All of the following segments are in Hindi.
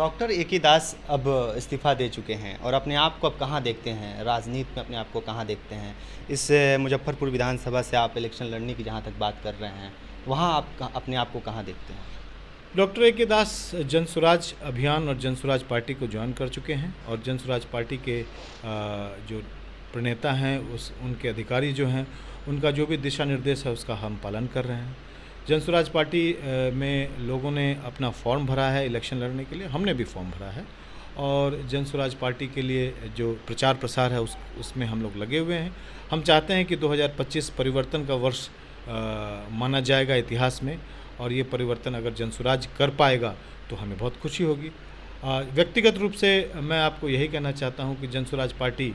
Doctor A K. दास अब इस्तीफ़ा दे चुके हैं और अपने आप को अब कहाँ देखते हैं? राजनीति में अपने आप को कहाँ देखते हैं? इस मुज़फ्फ़रपुर विधानसभा से आप इलेक्शन लड़ने की जहाँ तक बात कर रहे हैं, वहाँ आप अपने आप को कहाँ देखते हैं? डॉक्टर ए के दास जनसुराज अभियान और जनसुराज पार्टी को ज्वाइन कर चुके हैं और जनसुराज पार्टी के जो प्रणेता हैं उनके अधिकारी जो हैं उनका जो भी दिशा निर्देश है उसका हम पालन कर रहे हैं। जनसुराज पार्टी में लोगों ने अपना फॉर्म भरा है इलेक्शन लड़ने के लिए, हमने भी फॉर्म भरा है और जनसुराज पार्टी के लिए जो प्रचार प्रसार है उसमें हम लोग लगे हुए हैं। हम चाहते हैं कि 2025 परिवर्तन का वर्ष माना जाएगा इतिहास में और ये परिवर्तन अगर जनसुराज कर पाएगा तो हमें बहुत खुशी होगी। व्यक्तिगत रूप से मैं आपको यही कहना चाहता हूँ कि जनसुराज पार्टी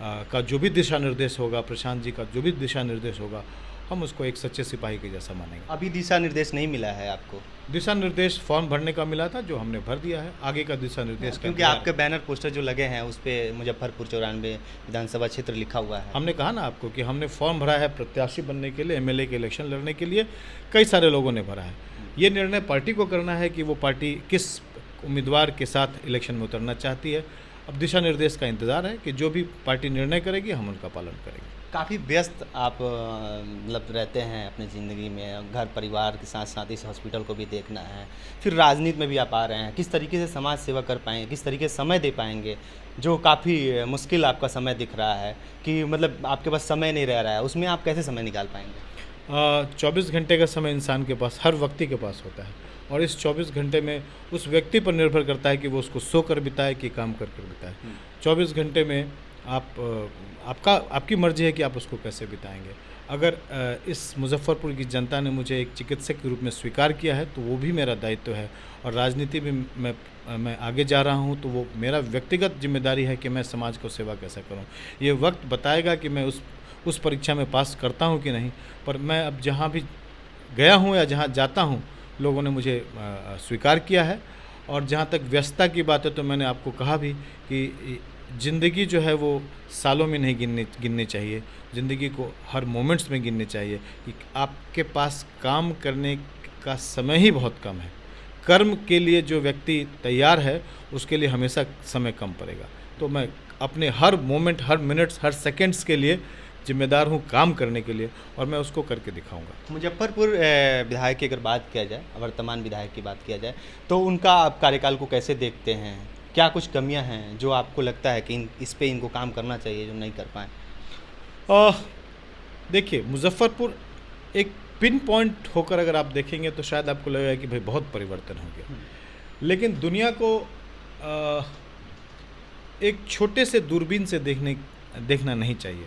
का जो भी दिशा निर्देश होगा, प्रशांत जी का जो भी दिशा निर्देश होगा, हम उसको एक सच्चे सिपाही के जैसा मानेंगे। अभी दिशा निर्देश नहीं मिला है आपको? दिशा निर्देश फॉर्म भरने का मिला था जो हमने भर दिया है, आगे का दिशा निर्देश क्योंकि आपके बैनर पोस्टर जो लगे हैं उस पे मुज़फ्फ़रपुर 94 विधानसभा क्षेत्र लिखा हुआ है। हमने कहा ना आपको कि हमने फॉर्म भरा है प्रत्याशी बनने के लिए, एमएलए के इलेक्शन लड़ने के लिए, कई सारे लोगों ने भरा है। ये निर्णय पार्टी को करना है कि वो पार्टी किस उम्मीदवार के साथ इलेक्शन में उतरना चाहती है। अब दिशा निर्देश का इंतज़ार है कि जो भी पार्टी निर्णय करेगी हम उनका पालन करेंगे। काफ़ी व्यस्त आप मतलब रहते हैं अपनी ज़िंदगी में, घर परिवार के साथ साथ इस हॉस्पिटल को भी देखना है, फिर राजनीति में भी आप आ रहे हैं। किस तरीके से समाज सेवा कर पाएंगे, किस तरीके से समय दे पाएंगे, जो काफ़ी मुश्किल आपका समय दिख रहा है कि मतलब आपके पास समय नहीं रह रहा है, उसमें आप कैसे समय निकाल पाएंगे? 24 घंटे का समय इंसान के पास, हर व्यक्ति के पास होता है और इस 24 घंटे में उस व्यक्ति पर निर्भर करता है कि वो उसको सो कर बिताए कि काम कर कर बिताए। 24 घंटे में आपकी मर्ज़ी है कि आप उसको कैसे बिताएंगे। अगर इस मुज़फ्फ़रपुर की जनता ने मुझे एक चिकित्सक के रूप में स्वीकार किया है तो वो भी मेरा दायित्व है और राजनीति में मैं आगे जा रहा हूँ तो वो मेरा व्यक्तिगत जिम्मेदारी है कि मैं समाज को सेवा कैसे करूँ। ये वक्त बताएगा कि मैं उस परीक्षा में पास करता हूँ कि नहीं, पर मैं अब जहाँ भी गया हूँ या जहाँ जाता हूँ लोगों ने मुझे स्वीकार किया है। और जहाँ तक व्यस्तता की बात है तो मैंने आपको कहा भी कि ज़िंदगी जो है वो सालों में नहीं गिननी चाहिए, ज़िंदगी को हर मोमेंट्स में गिननी चाहिए कि आपके पास काम करने का समय ही बहुत कम है। कर्म के लिए जो व्यक्ति तैयार है उसके लिए हमेशा समय कम पड़ेगा। तो मैं अपने हर मोमेंट, हर मिनट्स, हर सेकंड्स के लिए जिम्मेदार हूँ काम करने के लिए और मैं उसको करके दिखाऊंगा। मुजफ्फरपुर विधायक की अगर बात किया जाए, वर्तमान विधायक की बात किया जाए, तो उनका आप कार्यकाल को कैसे देखते हैं? क्या कुछ कमियां हैं जो आपको लगता है कि इस पे इनको काम करना चाहिए जो नहीं कर पाए? देखिए, मुजफ्फरपुर एक पिन पॉइंट होकर अगर आप देखेंगे तो शायद आपको लगेगा कि भाई बहुत परिवर्तन हो गया, लेकिन दुनिया को एक छोटे से दूरबीन से देखना नहीं चाहिए।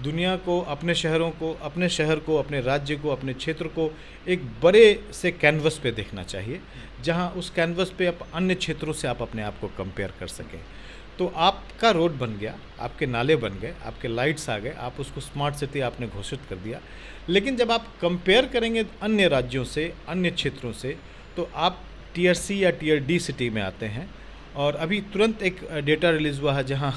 दुनिया को, अपने शहरों को, अपने शहर को, अपने राज्य को, अपने क्षेत्र को एक बड़े से कैनवस पे देखना चाहिए, जहां उस कैनवस पे आप अन्य क्षेत्रों से आप अपने आप को कंपेयर कर सकें। तो आपका रोड बन गया, आपके नाले बन गए, आपके लाइट्स आ गए, आप उसको स्मार्ट सिटी आपने घोषित कर दिया, लेकिन जब आप कंपेयर करेंगे अन्य राज्यों से, अन्य क्षेत्रों से, तो आप टीयर सी या टीयर डी सिटी में आते हैं। और अभी तुरंत एक डेटा रिलीज़ हुआ है जहां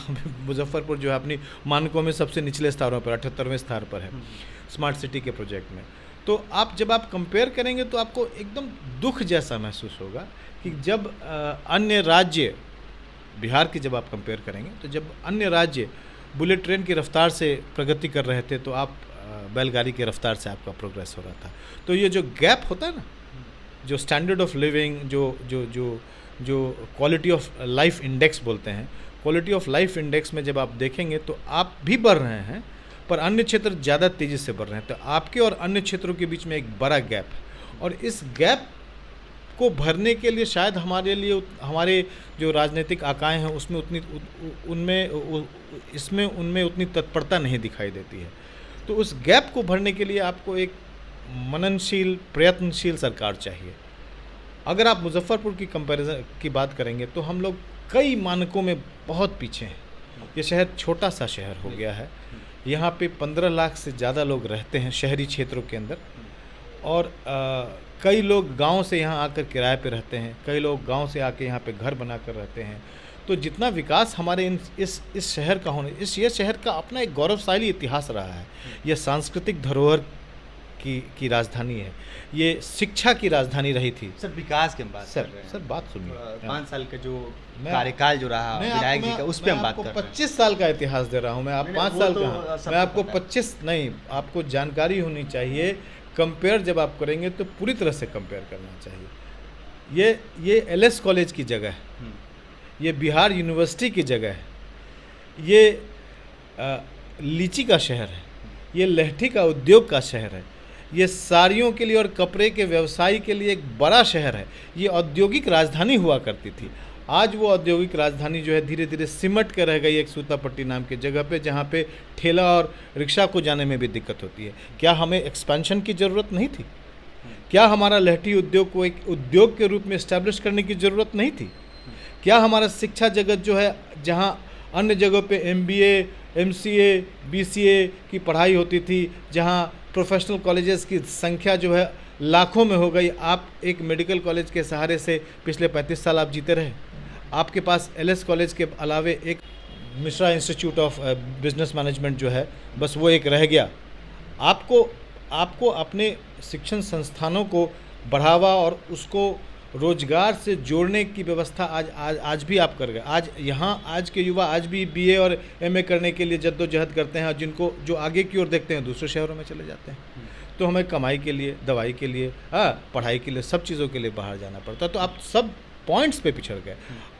मुजफ्फरपुर जो है अपनी मानकों में सबसे निचले स्थानों पर 78वें स्थान पर है स्मार्ट सिटी के प्रोजेक्ट में। तो जब आप कंपेयर करेंगे तो आपको एकदम दुख जैसा महसूस होगा कि जब अन्य राज्य, बिहार की जब आप कंपेयर करेंगे तो जब अन्य राज्य बुलेट ट्रेन की रफ्तार से प्रगति कर रहे थे तो आप बैलगाड़ी की रफ्तार से आपका प्रोग्रेस हो रहा था। तो ये जो गैप होता है ना, जो स्टैंडर्ड ऑफ लिविंग, जो क्वालिटी ऑफ लाइफ इंडेक्स बोलते हैं, क्वालिटी ऑफ लाइफ इंडेक्स में जब आप देखेंगे तो आप भी बढ़ रहे हैं पर अन्य क्षेत्र ज़्यादा तेज़ी से बढ़ रहे हैं। तो आपके और अन्य क्षेत्रों के बीच में एक बड़ा गैप है और इस गैप को भरने के लिए शायद हमारे जो राजनीतिक आकाएँ हैं उनमें उतनी तत्परता नहीं दिखाई देती है। तो उस गैप को भरने के लिए आपको एक मननशील, प्रयत्नशील सरकार चाहिए। अगर आप मुजफ्फरपुर की कंपैरिजन की बात करेंगे तो हम लोग कई मानकों में बहुत पीछे हैं। ये शहर छोटा सा शहर हो गया है, यहाँ पे 15 लाख से ज़्यादा लोग रहते हैं शहरी क्षेत्रों के अंदर और कई लोग गांव से यहाँ आकर किराए पे रहते हैं, कई लोग गांव से आके यहाँ पे घर बनाकर रहते हैं। तो जितना विकास हमारे इस शहर का होने, ये शहर का अपना एक गौरवशाली इतिहास रहा है। यह सांस्कृतिक धरोहर की राजधानी है, ये शिक्षा की राजधानी रही थी। सर विकास की हम बात कर रहे हैं। सर बात सुनिए, 5 साल का जो मैं- कार्यकाल जो रहा मैं विधायक आपको- जी का, उस पे हम बात आपको कर रहे हैं। 25 साल का इतिहास दे रहा हूँ मैं, आप नहीं, 5 वो साल तो का। सबको मैं आपको पता है। 25 नहीं, आपको जानकारी होनी चाहिए। कंपेयर जब आप करेंगे तो पूरी तरह से कंपेयर करना चाहिए। ये एलएस कॉलेज की जगह है, हम्म, ये बिहार यूनिवर्सिटी की जगह है, ये लीची का शहर है, ये लहठी का उद्योग का शहर है, ये साड़ियों के लिए और कपड़े के व्यवसाय के लिए एक बड़ा शहर है। ये औद्योगिक राजधानी हुआ करती थी। आज वो औद्योगिक राजधानी जो है धीरे धीरे सिमट कर रह गई एक सूतापट्टी नाम की जगह पे, जहाँ पे ठेला और रिक्शा को जाने में भी दिक्कत होती है। क्या हमें एक्सपेंशन की ज़रूरत नहीं थी? क्या हमारा लहठी उद्योग को एक उद्योग के रूप में इस्टेब्लिश करने की ज़रूरत नहीं थी? क्या हमारा शिक्षा जगत जो है, जहाँ अन्य जगहों पे MBA, MCA, BCA की पढ़ाई होती थी, जहाँ प्रोफेशनल कॉलेजेस की संख्या जो है लाखों में हो गई, आप एक मेडिकल कॉलेज के सहारे से पिछले 35 साल आप जीते रहे। आपके पास LS कॉलेज के अलावे एक Mishra institute of business management जो है, बस वो एक रह गया। आपको अपने शिक्षण संस्थानों को बढ़ावा और उसको रोजगार से जोड़ने की व्यवस्था आज भी आप कर गए। आज के युवा आज भी BA और MA करने के लिए जद्दोजहद करते हैं, और जिनको जो आगे की ओर देखते हैं दूसरे शहरों में चले जाते हैं। तो हमें कमाई के लिए, दवाई के लिए, पढ़ाई के लिए, सब चीज़ों के लिए बाहर जाना पड़ता है। तो आप सब पॉइंट्स पे पिछड़ गए।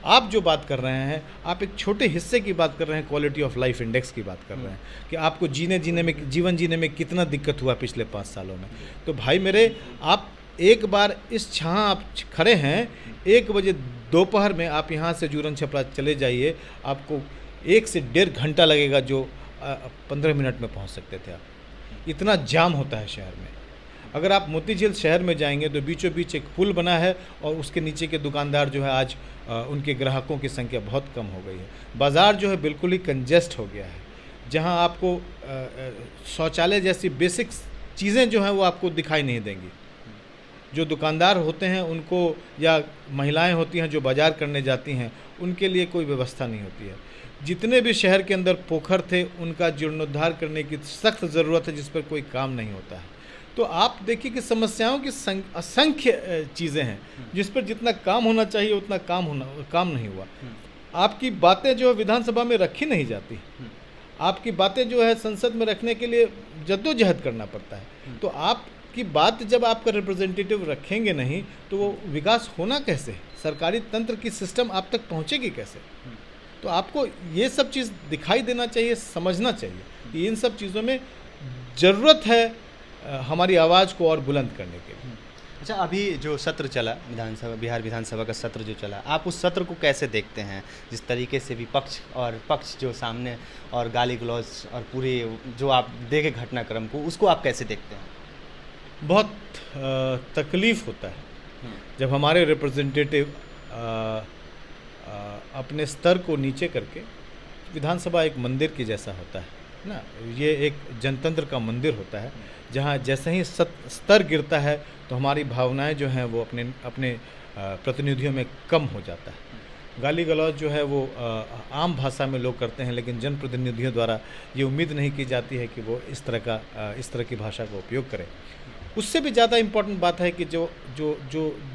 आप जो बात कर रहे हैं, आप एक छोटे हिस्से की बात कर रहे हैं, क्वालिटी ऑफ लाइफ इंडेक्स की बात कर रहे हैं कि आपको जीवन जीने में कितना दिक्कत हुआ पिछले 5 सालों में। तो भाई मेरे, आप एक बार इस छां आप खड़े हैं, 1 बजे दोपहर में आप यहाँ से जूरन छपरा चले जाइए, आपको 1 से 1.5 घंटा लगेगा, जो 15 मिनट में पहुँच सकते थे आप। इतना जाम होता है शहर में। अगर आप मोती झील शहर में जाएंगे तो बीचों बीच एक पुल बना है, और उसके नीचे के दुकानदार जो है आज उनके ग्राहकों की संख्या बहुत कम हो गई है। बाज़ार जो है बिल्कुल ही कंजेस्ट हो गया है, जहां आपको शौचालय जैसी बेसिक चीज़ें जो हैं वो आपको दिखाई नहीं देंगी। जो दुकानदार होते हैं उनको, या महिलाएं होती हैं जो बाज़ार करने जाती हैं, उनके लिए कोई व्यवस्था नहीं होती है। जितने भी शहर के अंदर पोखर थे उनका जीर्णोद्धार करने की सख्त ज़रूरत है, जिस पर कोई काम नहीं होता है। तो आप देखिए कि समस्याओं की असंख्य चीज़ें हैं जिस पर जितना काम होना चाहिए उतना काम नहीं हुआ। आपकी बातें जो है विधानसभा में रखी नहीं जाती, आपकी बातें जो है संसद में रखने के लिए जद्दोजहद करना पड़ता है। तो आपकी बात जब आपका रिप्रेजेंटेटिव रखेंगे नहीं तो वो विकास होना कैसे? सरकारी तंत्र की सिस्टम आप तक पहुँचेगी कैसे? तो आपको ये सब चीज़ दिखाई देना चाहिए, समझना चाहिए कि इन सब चीज़ों में ज़रूरत है हमारी आवाज़ को और बुलंद करने के लिए। अच्छा, अभी जो सत्र चला बिहार विधानसभा का सत्र जो चला, आप उस सत्र को कैसे देखते हैं? जिस तरीके से विपक्ष और पक्ष जो सामने, और गाली गलौज और पूरे जो आप देखे घटनाक्रम को, उसको आप कैसे देखते हैं? बहुत तकलीफ़ होता है जब हमारे रिप्रेजेंटेटिव अपने स्तर को नीचे करके, विधानसभा एक मंदिर की जैसा होता है ना, ये एक जनतंत्र का मंदिर होता है, जहाँ जैसे ही स्तर गिरता है तो हमारी भावनाएं जो हैं वो अपने प्रतिनिधियों में कम हो जाता है। गाली गलौज जो है वो आम भाषा में लोग करते हैं, लेकिन जनप्रतिनिधियों द्वारा ये उम्मीद नहीं की जाती है कि वो इस तरह की भाषा का उपयोग करें। उससे भी ज़्यादा इम्पोर्टेंट बात है कि जो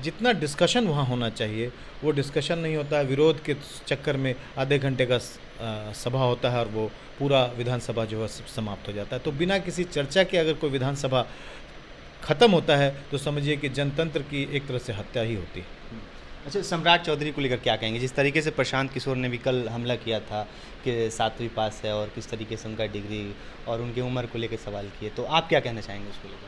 जितना डिस्कशन वहाँ होना चाहिए वो डिस्कशन नहीं होता है। विरोध के चक्कर में आधे घंटे का सभा होता है और वो पूरा विधानसभा जो है समाप्त हो जाता है। तो बिना किसी चर्चा के अगर कोई विधानसभा ख़त्म होता है तो समझिए कि जनतंत्र की एक तरह से हत्या ही होती है। अच्छा, सम्राट चौधरी को लेकर क्या कहेंगे? जिस तरीके से प्रशांत किशोर ने भी कल हमला किया था कि 7वीं पास है, और किस तरीके से उनका डिग्री और उनकी उम्र को लेकर सवाल किए, तो आप क्या कहना चाहेंगे उसको लेकर?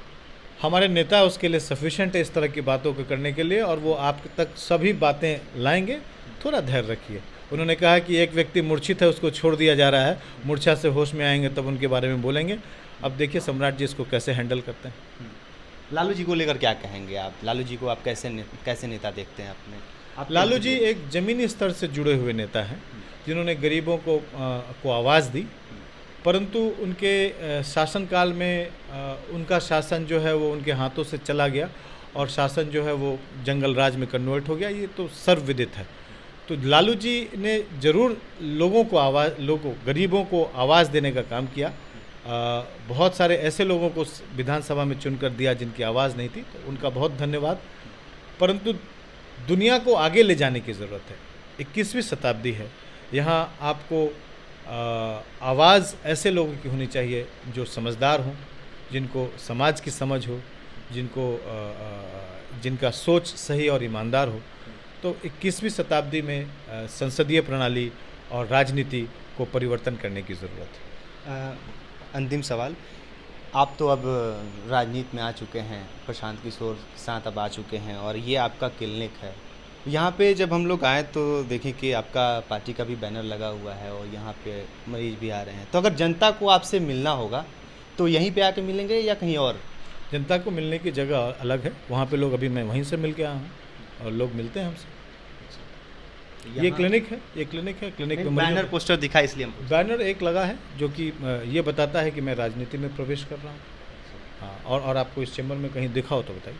हमारे नेता उसके लिए सफिशेंट है इस तरह की बातों को करने के लिए, और वो आप तक सभी बातें लाएंगे। थोड़ा धैर्य रखिए। उन्होंने कहा कि एक व्यक्ति मूर्छित है, उसको छोड़ दिया जा रहा है, मूर्छा से होश में आएंगे तब उनके बारे में बोलेंगे। अब देखिए सम्राट जी इसको कैसे हैंडल करते हैं। लालू जी को लेकर क्या कहेंगे आप? लालू जी को आप कैसे नेता देखते हैं अपने? लालू जी एक ज़मीनी स्तर से जुड़े हुए नेता हैं, जिन्होंने गरीबों को आवाज़ दी, परंतु उनके शासनकाल में उनका शासन जो है वो उनके हाथों से चला गया, और शासन जो है वो जंगल राज में कन्वर्ट हो गया। ये तो सर्वविदित है। तो लालू जी ने ज़रूर गरीबों को आवाज़ देने का काम किया, बहुत सारे ऐसे लोगों को विधानसभा में चुनकर दिया जिनकी आवाज़ नहीं थी, तो उनका बहुत धन्यवाद। परंतु दुनिया को आगे ले जाने की ज़रूरत है। 21वीं शताब्दी है, यहाँ आपको आवाज़ ऐसे लोगों की होनी चाहिए जो समझदार हों, जिनको समाज की समझ हो, जिनका सोच सही और ईमानदार हो। तो 21वीं शताब्दी में संसदीय प्रणाली और राजनीति को परिवर्तन करने की ज़रूरत है। अंतिम सवाल, आप तो अब राजनीति में आ चुके हैं, प्रशांत किशोर के साथ अब आ चुके हैं और ये आपका क्लिनिक है। यहाँ पे जब हम लोग आए तो देखें कि आपका पार्टी का भी बैनर लगा हुआ है और यहाँ पे मरीज भी आ रहे हैं। तो अगर जनता को आपसे मिलना होगा तो यहीं पे आके मिलेंगे या कहीं और? जनता को मिलने की जगह अलग है, वहाँ पे लोग, अभी मैं वहीं से मिल के आया हूँ और लोग मिलते हैं हमसे। ये क्लिनिक है, क्लिनिक में बैनर पोस्टर दिखा इसलिए हम बैनर एक लगा है जो कि ये बताता है कि मैं राजनीति में प्रवेश कर रहा हूँ। हाँ, और आपको इस चैम्बर में कहीं दिखा हो तो बताइए।